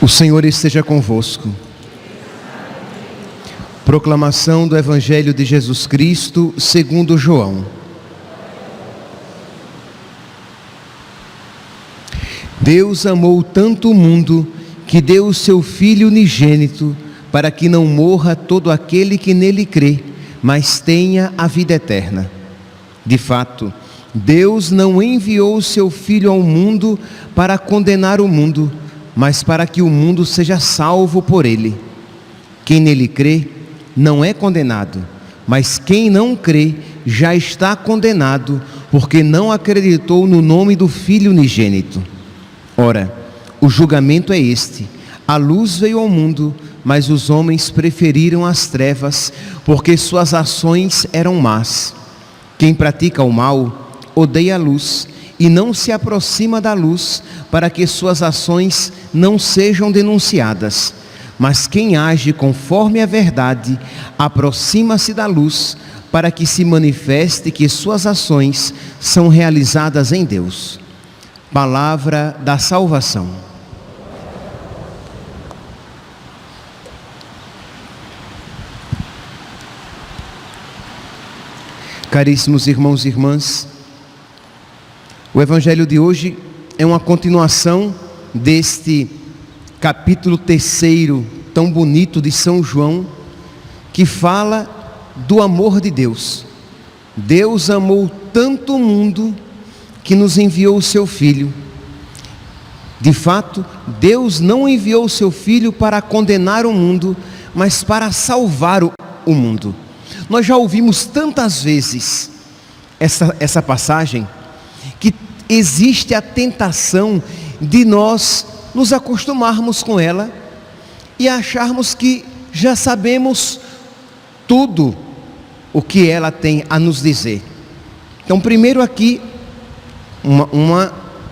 O Senhor esteja convosco. Proclamação do Evangelho de Jesus Cristo segundo João. Deus amou tanto o mundo que deu o seu Filho unigênito, para que não morra todo aquele que nele crê, mas tenha a vida eterna. De fato, Deus não enviou o seu Filho ao mundo para condenar o mundo, mas para que o mundo seja salvo por ele. Quem nele crê não é condenado, mas quem não crê já está condenado, porque não acreditou no nome do Filho unigênito. Ora, o julgamento é este: a luz veio ao mundo, mas os homens preferiram as trevas, porque suas ações eram más. Quem pratica o mal odeia a luz e não se aproxima da luz, para que suas ações não sejam denunciadas. Mas quem age conforme a verdade, aproxima-se da luz, para que se manifeste que suas ações são realizadas em Deus. Palavra da salvação. Caríssimos irmãos e irmãs, o Evangelho de hoje é uma continuação deste capítulo 3º, tão bonito, de São João, que fala do amor de Deus. Deus amou tanto o mundo que nos enviou o seu Filho. De fato, Deus não enviou o seu Filho para condenar o mundo, mas para salvar o mundo. Nós já ouvimos tantas vezes essa passagem, que existe a tentação de nós nos acostumarmos com ela e acharmos que já sabemos tudo o que ela tem a nos dizer. Então, primeiro aqui,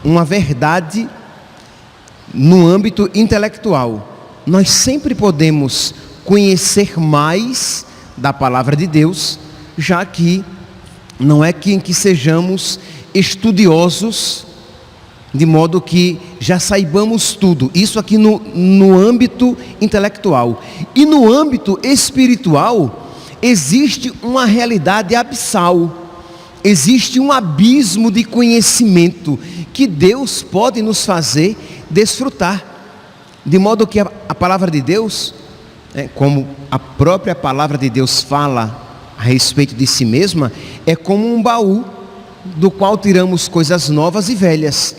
uma verdade no âmbito intelectual. Nós sempre podemos conhecer mais da palavra de Deus, já que não é que sejamos estudiosos, de modo que já saibamos tudo. Isso aqui no âmbito intelectual. E no âmbito espiritual, existe uma realidade abissal, existe um abismo de conhecimento que Deus pode nos fazer desfrutar. De modo que a palavra de Deus, como a própria palavra de Deus fala a respeito de si mesma, é como um baú do qual tiramos coisas novas e velhas,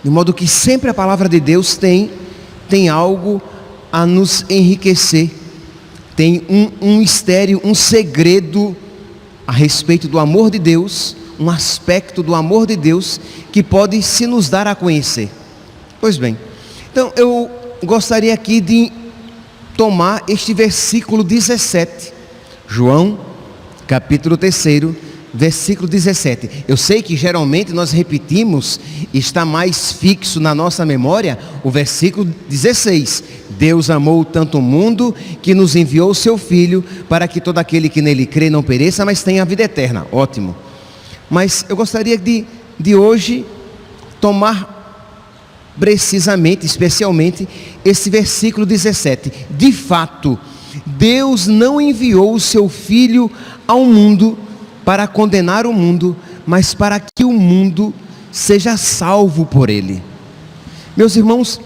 de modo que sempre a palavra de Deus tem algo a nos enriquecer, tem um mistério, um segredo a respeito do amor de Deus, um aspecto do amor de Deus que pode se nos dar a conhecer. Pois bem, então eu gostaria aqui de tomar este versículo 17, João, capítulo 3º, versículo 17. Eu sei que geralmente nós repetimos, está mais fixo na nossa memória, o versículo 16. Deus amou tanto o mundo que nos enviou o seu Filho, para que todo aquele que nele crê não pereça, mas tenha a vida eterna. Ótimo. Mas eu gostaria de hoje tomar precisamente, especialmente, esse versículo 17. De fato, Deus não enviou o seu Filho ao mundo para condenar o mundo, mas para que o mundo seja salvo por ele. Meus irmãos,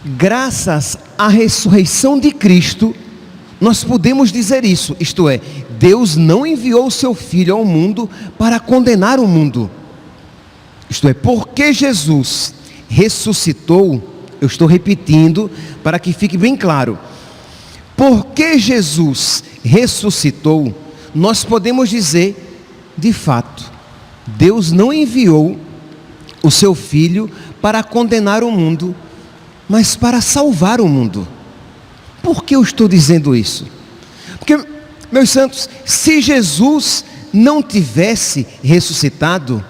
graças à ressurreição de Cristo, nós podemos dizer isso, isto é, Deus não enviou o seu Filho ao mundo para condenar o mundo. Isto é, porque Jesus ressuscitou, eu estou repetindo para que fique bem claro, porque Jesus ressuscitou, nós podemos dizer, de fato, Deus não enviou o seu Filho para condenar o mundo, mas para salvar o mundo. Por que eu estou dizendo isso? Porque, meus santos, se Jesus não tivesse ressuscitado,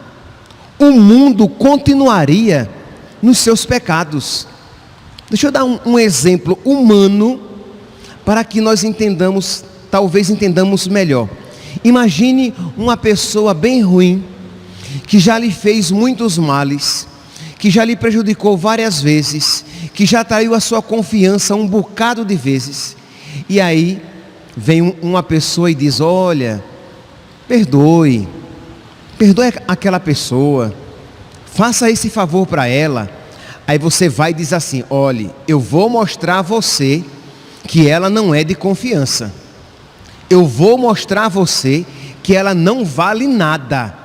o mundo continuaria nos seus pecados. Deixa eu dar um exemplo humano para que nós entendamos, talvez entendamos melhor. Imagine uma pessoa bem ruim, que já lhe fez muitos males, que já lhe prejudicou várias vezes, que já traiu a sua confiança um bocado de vezes. E aí vem uma pessoa e diz: olha, perdoe aquela pessoa, faça esse favor para ela. Aí você vai e diz assim: olhe, eu vou mostrar a você que ela não é de confiança. Eu vou mostrar a você que ela não vale nada.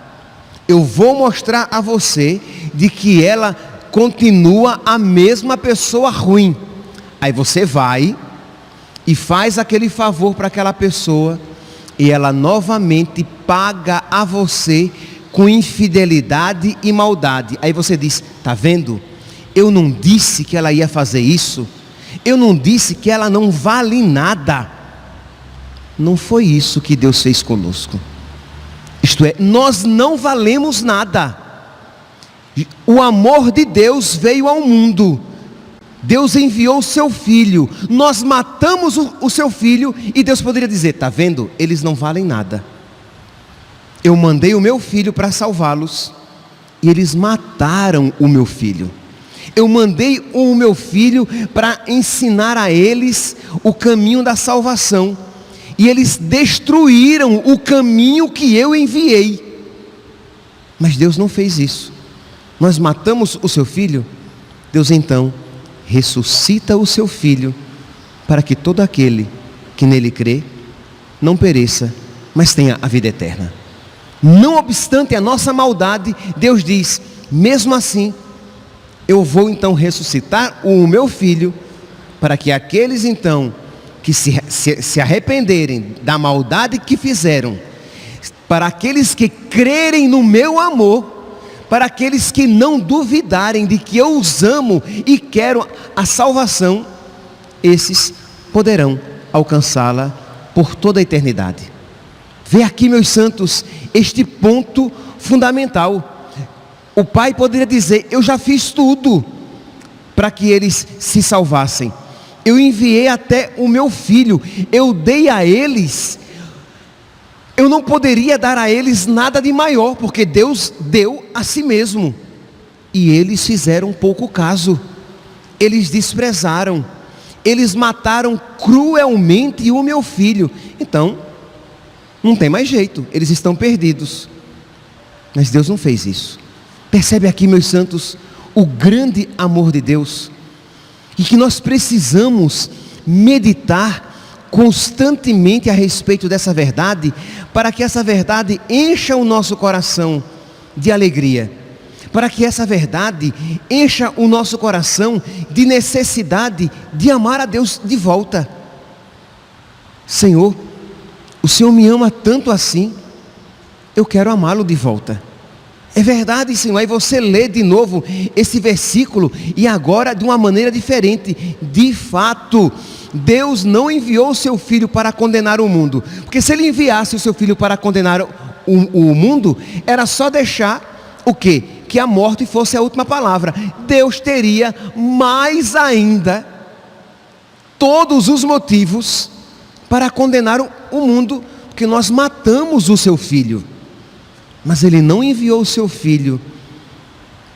Eu vou mostrar a você de que ela continua a mesma pessoa ruim. Aí você vai e faz aquele favor para aquela pessoa, e ela novamente paga a você com infidelidade e maldade. Aí você diz: tá vendo? Eu não disse que ela ia fazer isso. Eu não disse que ela não vale nada. Não foi isso que Deus fez conosco. Isto é, nós não valemos nada. O amor de Deus veio ao mundo. Deus enviou o seu filho. Nós matamos o seu filho, e Deus poderia dizer: tá vendo? Eles não valem nada. Eu mandei o meu filho para salvá-los, e eles mataram o meu filho. Eu mandei o meu filho para ensinar a eles o caminho da salvação, e eles destruíram o caminho que eu enviei. Mas Deus não fez isso. Nós matamos o seu filho. Deus então ressuscita o seu filho, para que todo aquele que nele crê não pereça, mas tenha a vida eterna. Não obstante a nossa maldade, Deus diz: mesmo assim, eu vou então ressuscitar o meu filho, para que aqueles então que se arrependerem da maldade que fizeram, para aqueles que crerem no meu amor, para aqueles que não duvidarem de que eu os amo e quero a salvação, esses poderão alcançá-la por toda a eternidade. Vê aqui, meus santos, este ponto fundamental. O pai poderia dizer: eu já fiz tudo para que eles se salvassem. Eu enviei até o meu filho, eu dei a eles. Eu não poderia dar a eles nada de maior, porque Deus deu a si mesmo. E eles fizeram pouco caso. Eles desprezaram. Eles mataram cruelmente o meu filho. Então, não tem mais jeito, eles estão perdidos. Mas Deus não fez isso. Percebe aqui, meus santos, o grande amor de Deus, e que nós precisamos meditar constantemente a respeito dessa verdade, para que essa verdade encha o nosso coração de alegria, para que essa verdade encha o nosso coração de necessidade de amar a Deus de volta. Senhor, o Senhor me ama tanto assim, eu quero amá-lo de volta. É verdade, Senhor. Aí você lê de novo esse versículo, e agora de uma maneira diferente. De fato, Deus não enviou o seu filho para condenar o mundo, porque se ele enviasse o seu filho para condenar o mundo, era só deixar o quê? Que a morte fosse a última palavra. Deus teria mais ainda todos os motivos para condenar o mundo, porque nós matamos o seu filho. Mas ele não enviou o seu filho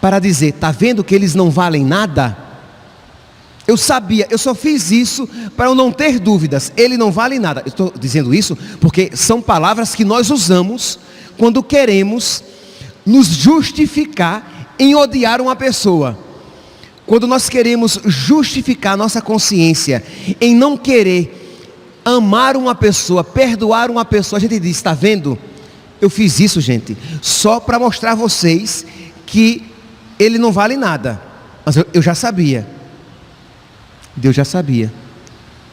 para dizer: está vendo que eles não valem nada? Eu sabia, eu só fiz isso para eu não ter dúvidas. Ele não vale nada. Eu estou dizendo isso porque são palavras que nós usamos quando queremos nos justificar em odiar uma pessoa. Quando nós queremos justificar nossa consciência em não querer amar uma pessoa, perdoar uma pessoa, a gente diz: está vendo? Eu fiz isso, gente, só para mostrar a vocês que ele não vale nada. Mas eu já sabia. Deus já sabia.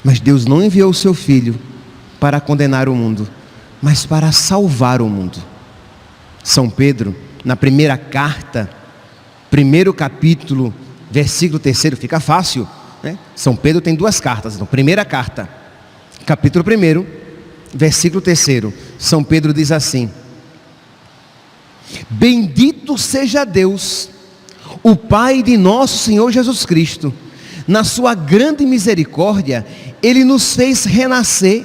Mas Deus não enviou o seu filho para condenar o mundo, mas para salvar o mundo. São Pedro, na primeira carta, primeiro capítulo, versículo 3, fica fácil, né? São Pedro tem duas cartas. Então, primeira carta, capítulo 1, versículo 3, São Pedro diz assim: bendito seja Deus, o Pai de nosso Senhor Jesus Cristo, na sua grande misericórdia, Ele nos fez renascer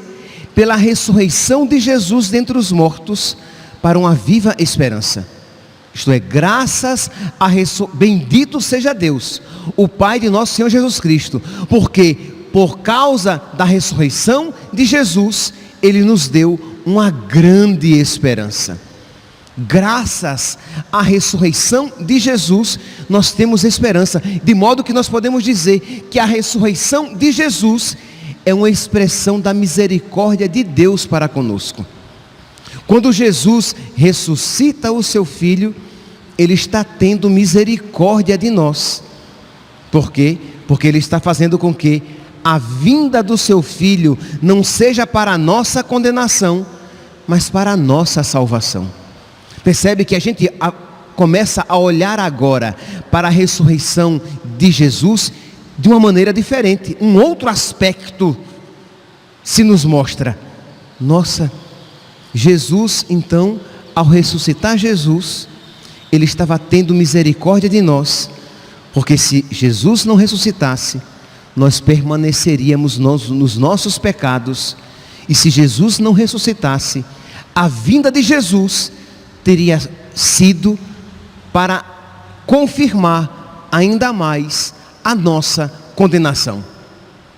pela ressurreição de Jesus dentre os mortos, para uma viva esperança. Isto é, graças a bendito seja Deus, o Pai de nosso Senhor Jesus Cristo, porque por causa da ressurreição de Jesus, Ele nos deu uma grande esperança. Graças à ressurreição de Jesus, nós temos esperança, de modo que nós podemos dizer que a ressurreição de Jesus é uma expressão da misericórdia de Deus para conosco. Quando Jesus ressuscita o seu Filho, Ele está tendo misericórdia de nós. Por quê? Porque Ele está fazendo com que a vinda do seu Filho não seja para a nossa condenação, mas para a nossa salvação. Percebe que a gente começa a olhar agora para a ressurreição de Jesus de uma maneira diferente. Um outro aspecto se nos mostra. Nossa, Jesus então, ao ressuscitar Jesus, Ele estava tendo misericórdia de nós, porque se Jesus não ressuscitasse, nós permaneceríamos nos nossos pecados, e se Jesus não ressuscitasse, a vinda de Jesus teria sido para confirmar ainda mais a nossa condenação.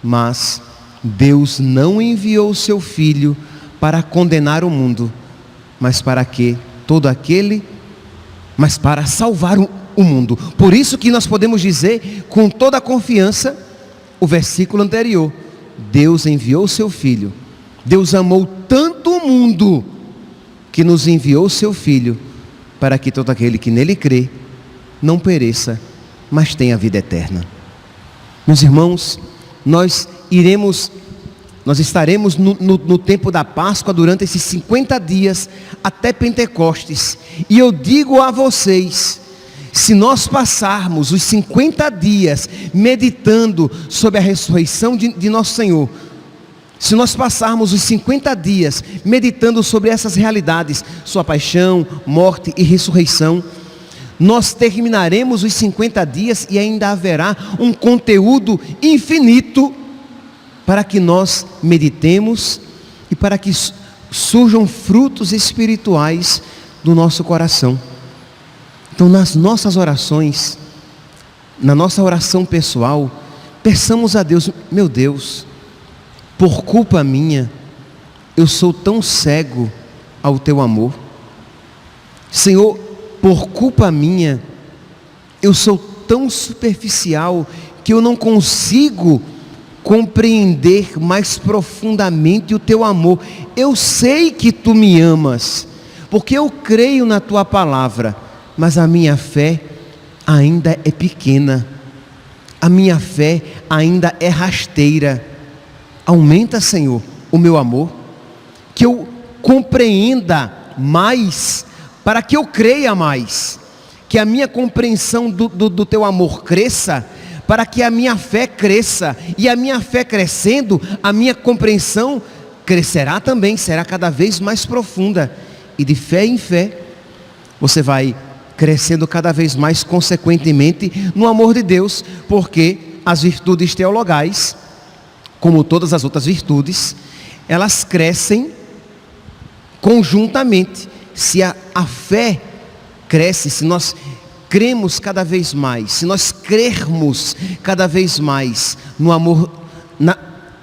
Mas Deus não enviou o seu Filho para condenar o mundo, mas para salvar o mundo. Por isso que nós podemos dizer com toda a confiança o versículo anterior: Deus enviou o seu Filho. Deus amou tanto o mundo que nos enviou o seu Filho, para que todo aquele que nele crê não pereça, mas tenha vida eterna. Meus irmãos, nós estaremos no tempo da Páscoa durante esses 50 dias até Pentecostes. E eu digo a vocês, se nós passarmos os 50 dias meditando sobre a ressurreição de nosso Senhor, se nós passarmos os 50 dias meditando sobre essas realidades, sua paixão, morte e ressurreição, nós terminaremos os 50 dias e ainda haverá um conteúdo infinito para que nós meditemos e para que surjam frutos espirituais do nosso coração. Então, nas nossas orações, na nossa oração pessoal, peçamos a Deus: meu Deus, por culpa minha, eu sou tão cego ao teu amor. Senhor, por culpa minha, eu sou tão superficial que eu não consigo compreender mais profundamente o teu amor. Eu sei que tu me amas, porque eu creio na tua palavra, mas a minha fé ainda é pequena, a minha fé ainda é rasteira. Aumenta, Senhor, o meu amor, que eu compreenda mais, para que eu creia mais, que a minha compreensão do teu amor cresça, para que a minha fé cresça, e a minha fé crescendo, a minha compreensão crescerá também, será cada vez mais profunda, e de fé em fé, você vai crescendo cada vez mais consequentemente no amor de Deus, porque as virtudes teologais, como todas as outras virtudes, elas crescem conjuntamente. Se a fé cresce, se nós cremos cada vez mais, se nós crermos cada vez mais no amor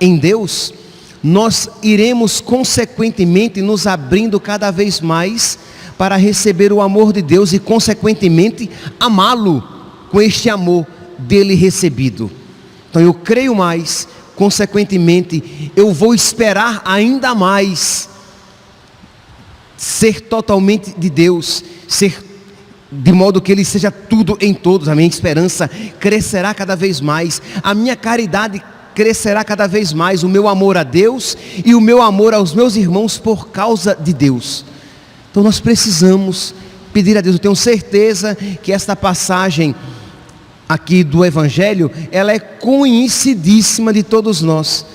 em Deus, nós iremos consequentemente nos abrindo cada vez mais para receber o amor de Deus e consequentemente amá-lo com este amor dele recebido. Então eu creio mais, consequentemente eu vou esperar ainda mais ser totalmente de Deus, ser de modo que Ele seja tudo em todos. A minha esperança crescerá cada vez mais, a minha caridade crescerá cada vez mais, o meu amor a Deus e o meu amor aos meus irmãos por causa de Deus. Então nós precisamos pedir a Deus. Eu tenho certeza que esta passagem aqui do Evangelho, ela é conhecidíssima de todos nós,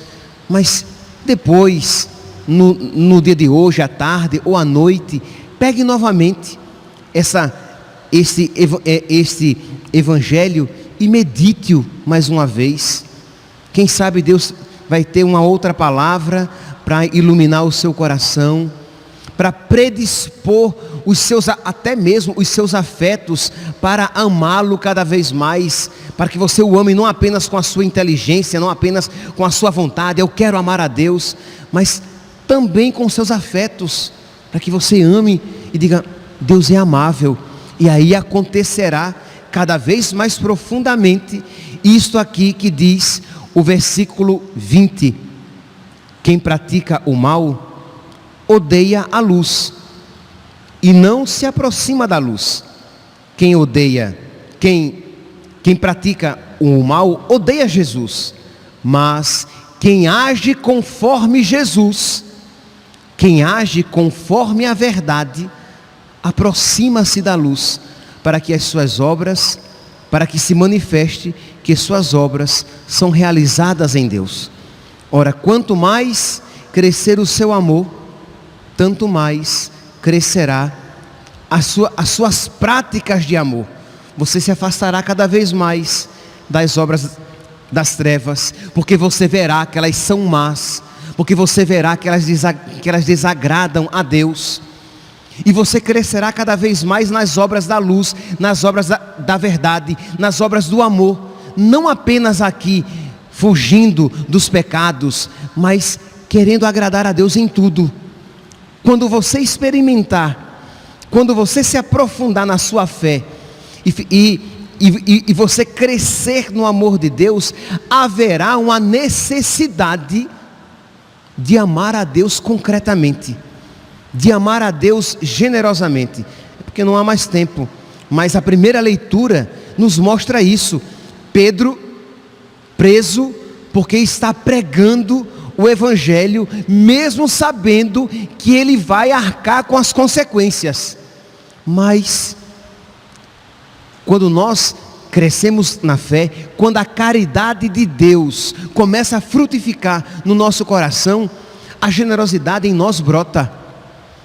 mas depois, no dia de hoje, à tarde ou à noite, pegue novamente este Evangelho e medite-o mais uma vez. Quem sabe Deus vai ter uma outra palavra para iluminar o seu coração, para predispor até mesmo os seus afetos para amá-lo cada vez mais, para que você o ame não apenas com a sua inteligência, não apenas com a sua vontade, eu quero amar a Deus, mas também com os seus afetos, para que você ame e diga, Deus é amável, e aí acontecerá cada vez mais profundamente isto aqui que diz o versículo 20, quem pratica o mal odeia a luz e não se aproxima da luz. Quem pratica o mal odeia Jesus, mas quem age conforme Jesus, quem age conforme a verdade, aproxima-se da luz, para que as suas obras, para que se manifeste que suas obras são realizadas em Deus. Ora, quanto mais crescer o seu amor, tanto mais crescerá as suas práticas de amor. Você se afastará cada vez mais das obras das trevas, porque você verá que elas são más, porque você verá que elas desagradam a Deus. E você crescerá cada vez mais nas obras da luz, nas obras da verdade, nas obras do amor. Não apenas aqui, fugindo dos pecados, mas querendo agradar a Deus em tudo. Quando você experimentar, quando você se aprofundar na sua fé, e você crescer no amor de Deus, haverá uma necessidade de amar a Deus concretamente, de amar a Deus generosamente, porque não há mais tempo, mas a primeira leitura nos mostra isso. Pedro preso porque está pregando o Evangelho, mesmo sabendo que ele vai arcar com as consequências. Mas quando nós crescemos na fé, quando a caridade de Deus começa a frutificar no nosso coração, a generosidade em nós brota.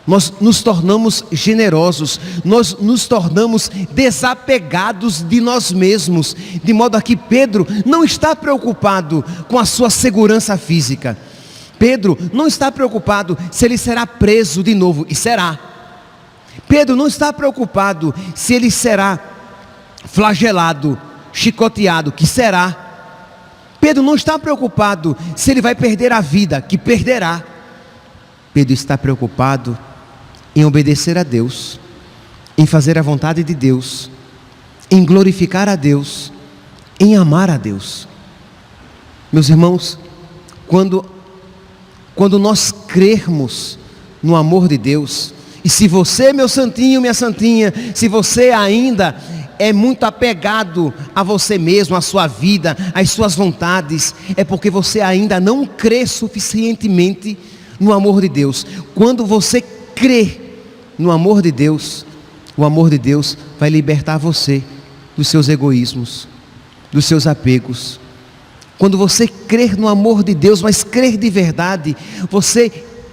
Nós nos tornamos generosos, nós nos tornamos desapegados de nós mesmos, de modo a que Pedro não está preocupado com a sua segurança física. Pedro não está preocupado se ele será preso de novo, e será. Pedro não está preocupado se ele será flagelado, chicoteado, que será. Pedro não está preocupado se ele vai perder a vida, que perderá. Pedro está preocupado em obedecer a Deus, em fazer a vontade de Deus, em glorificar a Deus, em amar a Deus. Meus irmãos, quando nós crermos no amor de Deus, e se você, meu santinho, minha santinha, se você ainda é muito apegado a você mesmo, à sua vida, às suas vontades, é porque você ainda não crê suficientemente no amor de Deus. Quando você crê no amor de Deus, o amor de Deus vai libertar você dos seus egoísmos, dos seus apegos. Quando você crer no amor de Deus, mas crer de verdade, você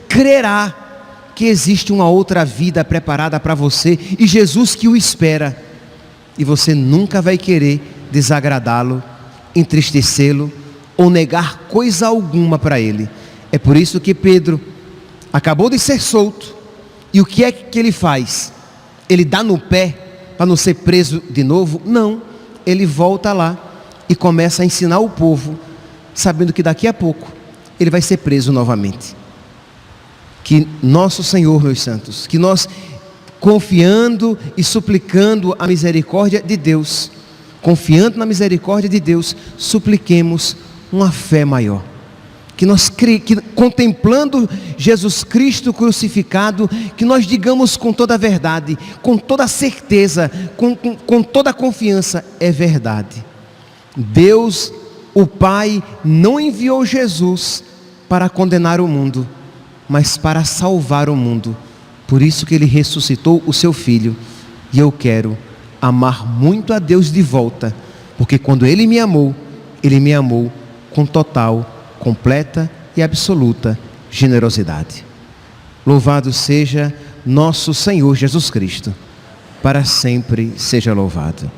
crerá que existe uma outra vida preparada para você e Jesus que o espera. E você nunca vai querer desagradá-lo, entristecê-lo ou negar coisa alguma para ele. É por isso que Pedro acabou de ser solto. E o que é que ele faz? Ele dá no pé para não ser preso de novo? Não, ele volta lá e começa a ensinar o povo, sabendo que daqui a pouco ele vai ser preso novamente. Que nosso Senhor, meus santos, que nós, confiando e suplicando a misericórdia de Deus, confiando na misericórdia de Deus, supliquemos uma fé maior. Que nós contemplando Jesus Cristo crucificado, que nós digamos com toda a verdade, com toda a certeza, com toda a confiança, é verdade. Deus, o Pai, não enviou Jesus para condenar o mundo, mas para salvar o mundo. Por isso que Ele ressuscitou o seu Filho. E eu quero amar muito a Deus de volta, porque quando Ele me amou com total, completa e absoluta generosidade. Louvado seja nosso Senhor Jesus Cristo, para sempre seja louvado.